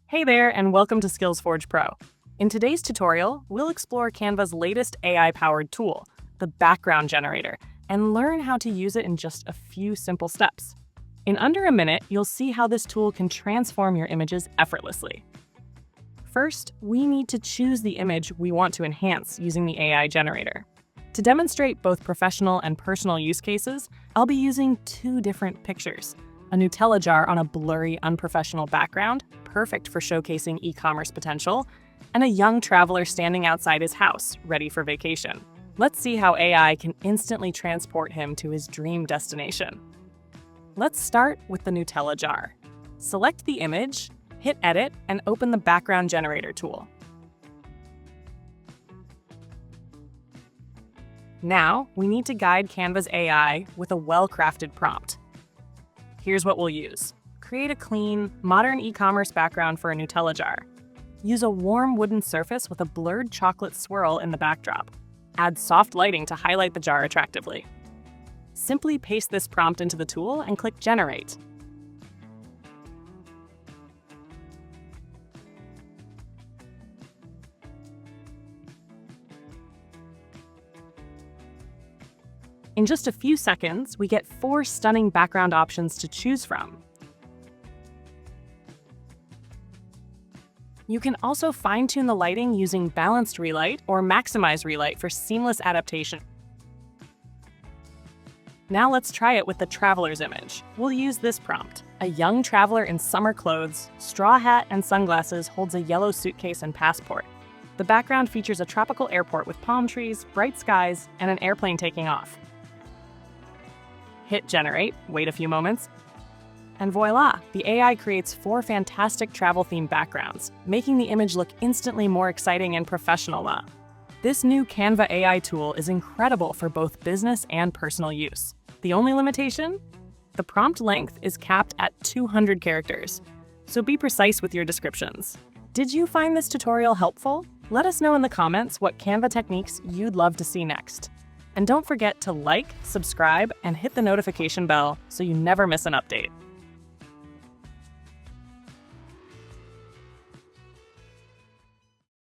Hey there, and welcome to SkillsForge Pro. In today's tutorial, we'll explore Canva's latest AI-powered tool, the Background Generator, and learn how to use it in just a few simple steps. In under a minute, you'll see how this tool can transform your images effortlessly. First, we need to choose the image we want to enhance using the AI generator. To demonstrate both professional and personal use cases, I'll be using two different pictures. A Nutella jar on a blurry, unprofessional background, perfect for showcasing e-commerce potential, and a young traveler standing outside his house, ready for vacation. Let's see how AI can instantly transport him to his dream destination. Let's start with the Nutella jar. Select the image, hit Edit, and open the Background Generator tool. Now, we need to guide Canva's AI with a well-crafted prompt. Here's what we'll use. Create a clean, modern e-commerce background for a Nutella jar. Use a warm wooden surface with a blurred chocolate swirl in the backdrop. Add soft lighting to highlight the jar attractively. Simply paste this prompt into the tool and click Generate. In just a few seconds, we get 4 stunning background options to choose from. You can also fine-tune the lighting using balanced relight or maximize relight for seamless adaptation. Now let's try it with the traveler's image. We'll use this prompt. A young traveler in summer clothes, straw hat, and sunglasses holds a yellow suitcase and passport. The background features a tropical airport with palm trees, bright skies, and an airplane taking off. Hit Generate, wait a few moments, and voila! The AI creates 4 fantastic travel-themed backgrounds, making the image look instantly more exciting and professional. This new Canva AI tool is incredible for both business and personal use. The only limitation? The prompt length is capped at 200 characters, so be precise with your descriptions. Did you find this tutorial helpful? Let us know in the comments what Canva techniques you'd love to see next. And don't forget to like, subscribe, and hit the notification bell so you never miss an update.